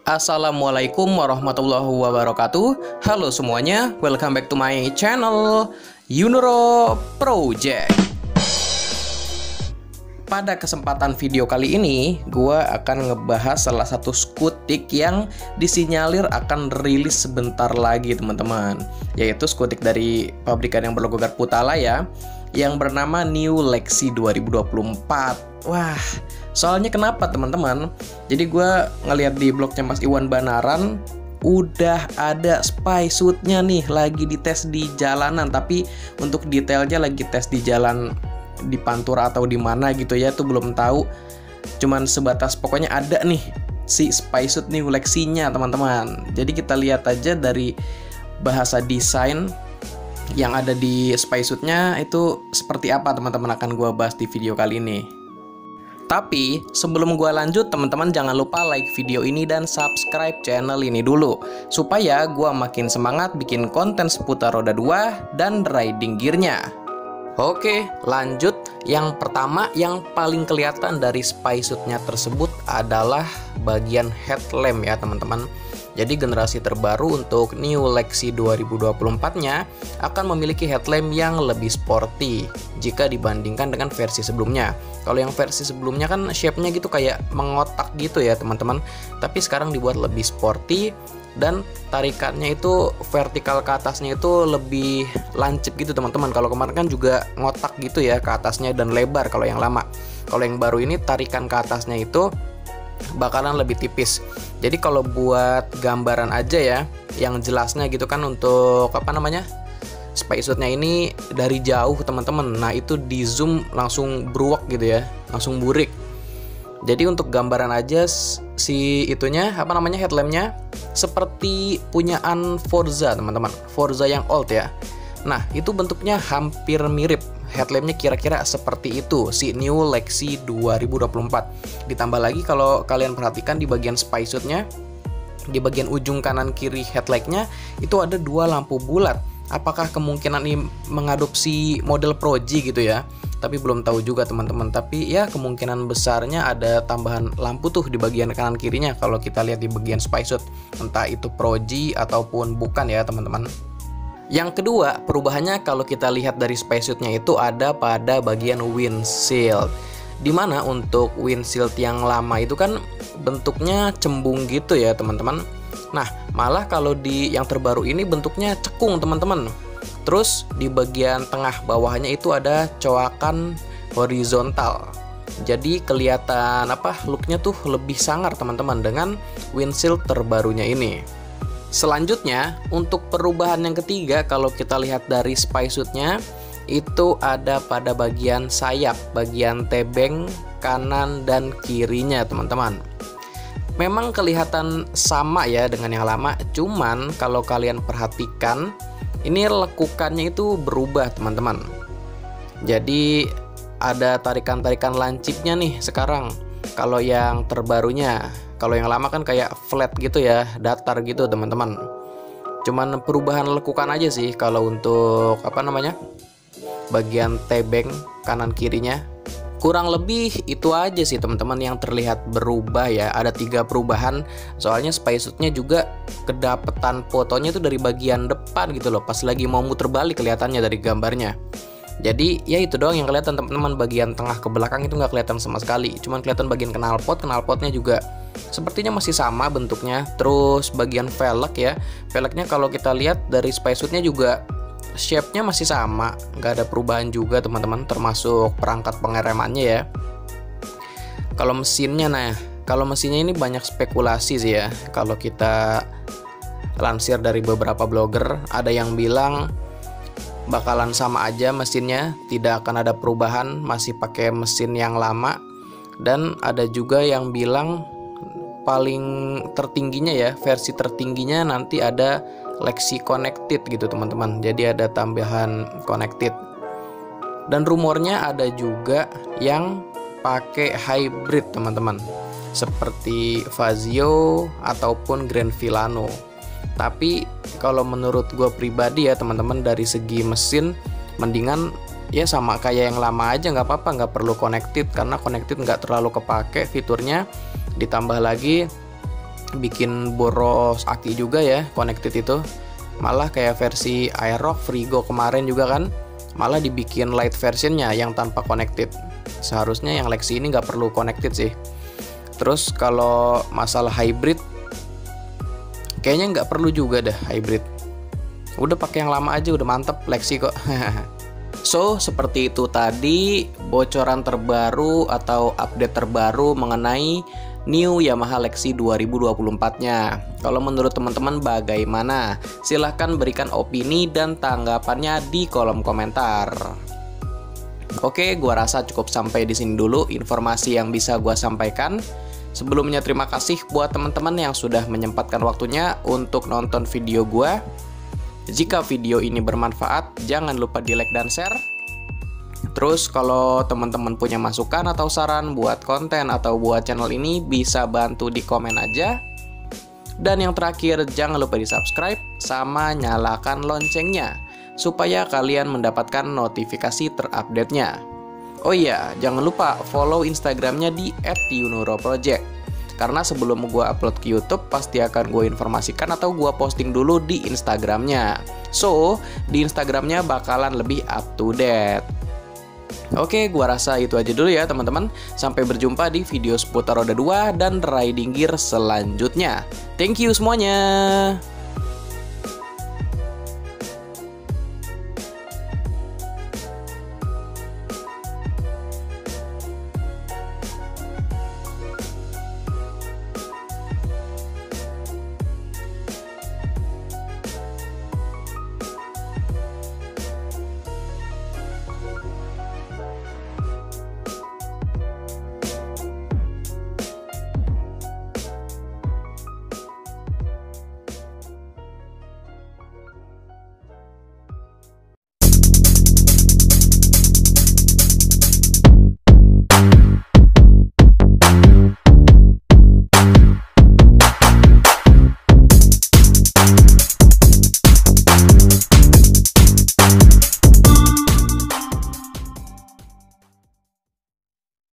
Assalamualaikum warahmatullahi wabarakatuh. Halo semuanya, welcome back to my channel Yunuro Project. Pada kesempatan video kali ini, gue akan ngebahas salah satu skutik yang disinyalir akan rilis sebentar lagi teman-teman, yaitu skutik dari pabrikan yang berlogo Garputala ya, yang bernama New Lexi 2024. Wah, soalnya kenapa teman-teman? Jadi gue ngeliat di blognya Mas Iwan Banaran, udah ada spy suitnya nih lagi dites di jalanan, tapi untuk detailnya lagi tes di jalan di Pantura atau di mana gitu ya, tuh belum tahu. Cuman sebatas pokoknya ada nih si spy suit New Lexi-nya teman-teman. Jadi kita lihat aja dari bahasa desain yang ada di spy suit-nya itu seperti apa teman-teman, akan gue bahas di video kali ini. Tapi sebelum gue lanjut, teman-teman jangan lupa like video ini dan subscribe channel ini dulu, supaya gue makin semangat bikin konten seputar roda 2 dan riding gear-nya. Oke, lanjut. Yang pertama yang paling kelihatan dari spy suit-nya tersebut adalah bagian headlamp ya teman-teman. Jadi generasi terbaru untuk New Lexi 2024-nya akan memiliki headlamp yang lebih sporty jika dibandingkan dengan versi sebelumnya. Kalau yang versi sebelumnya kan shape-nya gitu kayak mengotak gitu ya teman-teman, tapi sekarang dibuat lebih sporty dan tarikannya itu vertikal ke atasnya itu lebih lancip gitu teman-teman. Kalau kemarin kan juga ngotak gitu ya ke atasnya dan lebar kalau yang lama. Kalau yang baru ini tarikan ke atasnya itu bakalan lebih tipis. Jadi kalau buat gambaran aja ya, yang jelasnya gitu kan, untuk apa namanya, spy suit-nya ini dari jauh teman-teman. Nah itu di zoom langsung bruwak gitu ya, langsung burik. Jadi untuk gambaran aja si itunya apa namanya, headlampnya seperti punyaan Forza teman-teman, Forza yang old ya. Nah itu bentuknya hampir mirip, headlampnya kira-kira seperti itu si New Lexi 2024. Ditambah lagi kalau kalian perhatikan di bagian spy suit-nya, di bagian ujung kanan kiri headlight-nya itu ada dua lampu bulat. Apakah kemungkinan ini mengadopsi model Pro G gitu ya? Tapi belum tahu juga teman-teman. Tapi ya kemungkinan besarnya ada tambahan lampu tuh di bagian kanan kirinya kalau kita lihat di bagian spy suit, entah itu Pro G ataupun bukan ya teman-teman. Yang kedua, perubahannya kalau kita lihat dari spy suit-nya itu ada pada bagian windshield. Dimana untuk windshield yang lama itu kan bentuknya cembung gitu ya teman-teman. Nah malah kalau di yang terbaru ini bentuknya cekung teman-teman. Terus di bagian tengah bawahnya itu ada coakan horizontal. Jadi kelihatan apa, looknya tuh lebih sangar teman-teman dengan windshield terbarunya ini. Selanjutnya untuk perubahan yang ketiga, kalau kita lihat dari spy suit-nya itu ada pada bagian sayap, bagian tebeng kanan dan kirinya teman-teman. Memang kelihatan sama ya dengan yang lama, cuman kalau kalian perhatikan ini lekukannya itu berubah teman-teman. Jadi ada tarikan-tarikan lancipnya nih sekarang kalau yang terbarunya. Kalau yang lama kan kayak flat gitu ya, datar gitu teman-teman. Cuman perubahan lekukan aja sih kalau untuk apa namanya, bagian tebeng kanan kirinya. Kurang lebih itu aja sih teman-teman yang terlihat berubah ya. Ada 3 perubahan. Soalnya spy suit-nya juga kedapetan fotonya itu dari bagian depan gitu loh, pas lagi mau muter balik kelihatannya dari gambarnya. Jadi ya itu doang yang kelihatan teman-teman. Bagian tengah ke belakang itu nggak kelihatan sama sekali. Cuman kelihatan bagian knalpotnya juga sepertinya masih sama bentuknya. Terus bagian velg ya, velgnya kalau kita lihat dari spy suit-nya juga shape-nya masih sama, nggak ada perubahan juga teman-teman, termasuk perangkat pengeremannya ya. Kalau mesinnya, nah kalau mesinnya ini banyak spekulasi sih ya. Kalau kita lansir dari beberapa blogger, ada yang bilang bakalan sama aja mesinnya, tidak akan ada perubahan, masih pakai mesin yang lama. Dan ada juga yang bilang paling tertingginya ya, versi tertingginya nanti ada Lexi Connected gitu teman-teman. Jadi ada tambahan connected. Dan rumornya ada juga yang pakai hybrid teman-teman, seperti Fazio ataupun Grand Filano. Tapi kalau menurut gue pribadi ya teman-teman, dari segi mesin mendingan ya sama kayak yang lama aja, nggak apa-apa, nggak perlu connected, karena connected nggak terlalu kepake fiturnya. Ditambah lagi bikin boros aki juga ya connected itu. Malah kayak versi Aerox Frigo kemarin juga kan, malah dibikin light versionnya yang tanpa connected. Seharusnya yang Lexi ini nggak perlu connected sih. Terus kalau masalah hybrid, kayaknya nggak perlu juga dah hybrid. Udah pakai yang lama aja udah mantep Lexi kok. So, seperti itu tadi bocoran terbaru atau update terbaru mengenai new Yamaha Lexi 2024-nya. Kalau menurut teman-teman bagaimana? Silahkan berikan opini dan tanggapannya di kolom komentar. Oke, gua rasa cukup sampai di sini dulu informasi yang bisa gua sampaikan. Sebelumnya terima kasih buat teman-teman yang sudah menyempatkan waktunya untuk nonton video gua. Jika video ini bermanfaat, jangan lupa di like dan share. Terus kalau teman-teman punya masukan atau saran buat konten atau buat channel ini, bisa bantu di komen aja. Dan yang terakhir, jangan lupa di subscribe sama nyalakan loncengnya supaya kalian mendapatkan notifikasi terupdate-nya. Oh iya, jangan lupa follow Instagramnya di @yunuroproject. Karena sebelum gue upload ke YouTube, pasti akan gue informasikan atau gue posting dulu di Instagramnya. So, di Instagramnya bakalan lebih up to date. Oke, gue rasa itu aja dulu ya teman-teman. Sampai berjumpa di video seputar roda 2 dan riding gear selanjutnya. Thank you semuanya.